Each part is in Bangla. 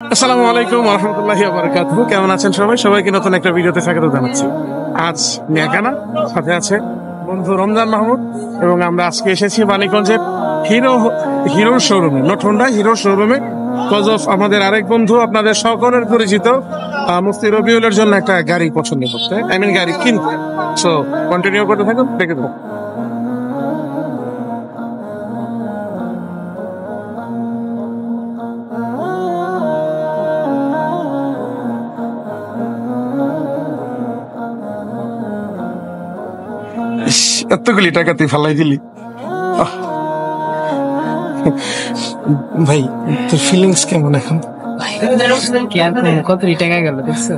আসসালামু আলাইকুম ওয়া রাহমাতুল্লাহি ওয়া বারাকাতুহু। কেমন আছেন সবাই? সবাইকে নতুন একটা ভিডিওতে স্বাগত জানাচ্ছি। আজ মেকানা সাথে আছে বন্ধু রমজান মাহমুদ এবং আমরা আজকে এসেছি মানিকগঞ্জের হিরোর শোরুমে, নট হোন্ডা হিরোর শোরুমে। কজ অফ আমাদের আরেক বন্ধু আপনাদের সকলের পরিচিত মুফতি রবিউলের জন্য একটা গাড়ি পছন্দ করতে, গাড়ি কিনতে। সো কন্টিনিউ করতে থাকুন, দেখে দেবো। এতগুলি টাকা তুই ফালাই দিলি ভাই, তোর ফিলিংস কেমন এখন? কত টাকা গেল দেখছো?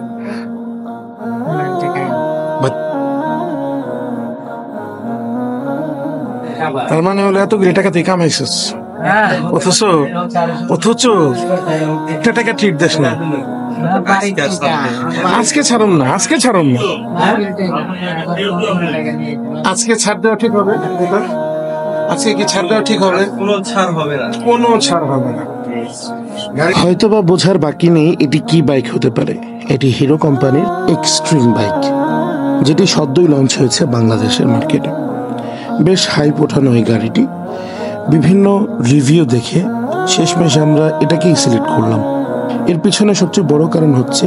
তার মানে হলো এতগুলি টাকা তুই কামাইছিস, অথচ একটা টাকা ট্রিট দেশ না। আজকে ছাড়ুন না, আজকে ছাড়ুন না, আজকে ছাড় দেওয়া ঠিক হবে? আজকে কি ছাড় দেওয়া ঠিক হবে? কোনো ছাড় হবে না, কোনো ছাড় হবে না। হয়তো বা বোঝার বাকি নেই এটি কি বাইক হতে পারে। এটি হিরো কোম্পানির এক্সট্রিম বাইক, যেটি সদ্যই লঞ্চ হয়েছে বাংলাদেশের মার্কেটে। বেশ হাইপ ওঠানো এই গাড়িটি। বিভিন্ন রিভিউ দেখে শেষমেশ আমরা এটাকেই সিলেক্ট করলাম। এর পিছনে সবচেয়ে বড় কারণ হচ্ছে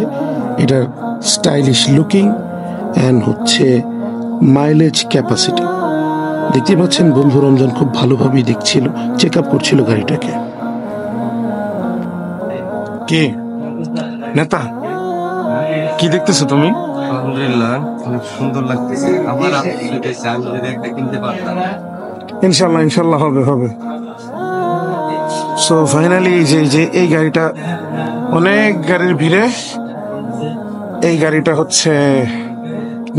এটার স্টাইলিশ লুকিং অ্যান্ড হচ্ছে মাইলেজ ক্যাপাসিটি। দেখতে পাচ্ছেন বন্ধু রমজান খুব ভালোভাবেই দেখছিল, চেক আপ করছিল গাড়িটাকে। কে নেতা, কি দেখতেছো তুমি? আলহামদুলিল্লাহ, অনেক সুন্দর লাগতেছে। আমার আমি যদি একটা কিনতে পারতাম। ইনশাল্লাহ ইনশাল্লাহ হবে হবে। সো ফাইনালি যে এই গাড়িটা, অনেক গাড়ির ভিড়ে এই গাড়িটা হচ্ছে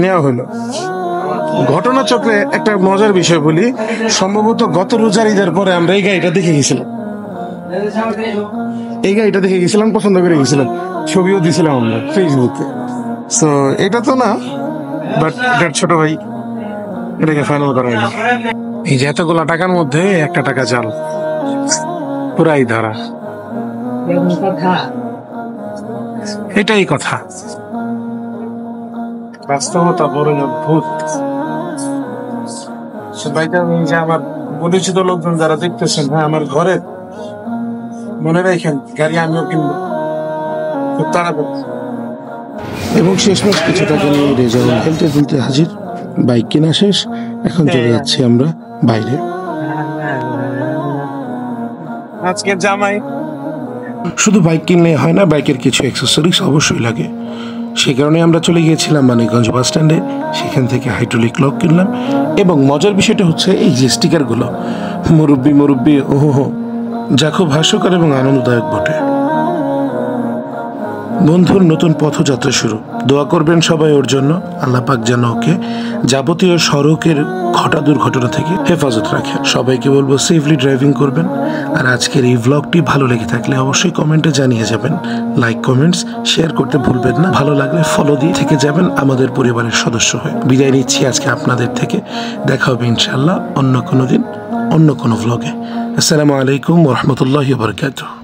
নেওয়া হলো। ঘটনাচক্রে একটা মজার বিষয় বলি, সম্ভবত গত রোজার ঈদের পরে আমরা এই গাড়িটা দেখে গেছিলাম, পছন্দ করে গেছিলাম, ছবিও দিয়েছিলাম আমরা ফেসবুকে। সো এটা তো না, বাট এটার ছোট ভাই এটাকে ফাইনাল করা হলো। এই যে এতগুলা টাকার মধ্যে একটা টাকা জাল, পুরাই ধরা। এটাই কথা, বাস্তবতা বড় অদ্ভুত। সবাইকে আমি যে আমার পরিচিত লোকজন যারা দেখতেছেন, হ্যাঁ আমার ঘরে মনে রাখেন গাড়ি আমিও কিনবো খুব তাড়াতাড়ি। এবং শেষমেশ কিছু টাকা নিয়ে রেজাউল হেলতে তুলতে হাজির। বাইক কেনা শেষ, এখন চলে যাচ্ছি আমরা বাইরে। আজকে জামাই শুধু বাইক কিনলে হয় না, বাইকের কিছু অ্যাক্সেসরিজ অবশ্যই লাগে। সেই কারণে আমরা চলে গিয়েছিলাম মানিকগঞ্জ বাস স্ট্যান্ডে। সেখান থেকে হাইড্রোলিক লক কিনলাম। এবং মজার বিষয়টা হচ্ছে এই যে স্টিকারগুলো, মুরব্বি ওহো, যা খুব হাস্যকর এবং আনন্দদায়ক বটে। বন্ধুর নতুন পথযাত্রা শুরু, দোয়া করবেন সবাই ওর জন্য। আল্লাহ পাক যেন ওকে যাবতীয় সড়কের দুর্ঘটনা থেকে হেফাজত রাখেন। সবাইকে বলবো সেফলি ড্রাইভিং করবেন। আর আজকের এই ভ্লগটি ভালো লেগে থাকলে অবশ্যই কমেন্টে জানিয়ে যাবেন। লাইক কমেন্টস শেয়ার করতে ভুলবেন না। ভালো লাগলে ফলো দিয়ে থেকে যাবেন আমাদের পরিবারের সদস্য হয়ে। বিদায় নিচ্ছি আজকে আপনাদের থেকে। দেখা হবে ইনশাআল্লাহ অন্য কোনো দিন, অন্য কোনো ভ্লগে। আসসালামু আলাইকুম ওয়া রাহমাতুল্লাহি ওয়া বারাকাতুহু।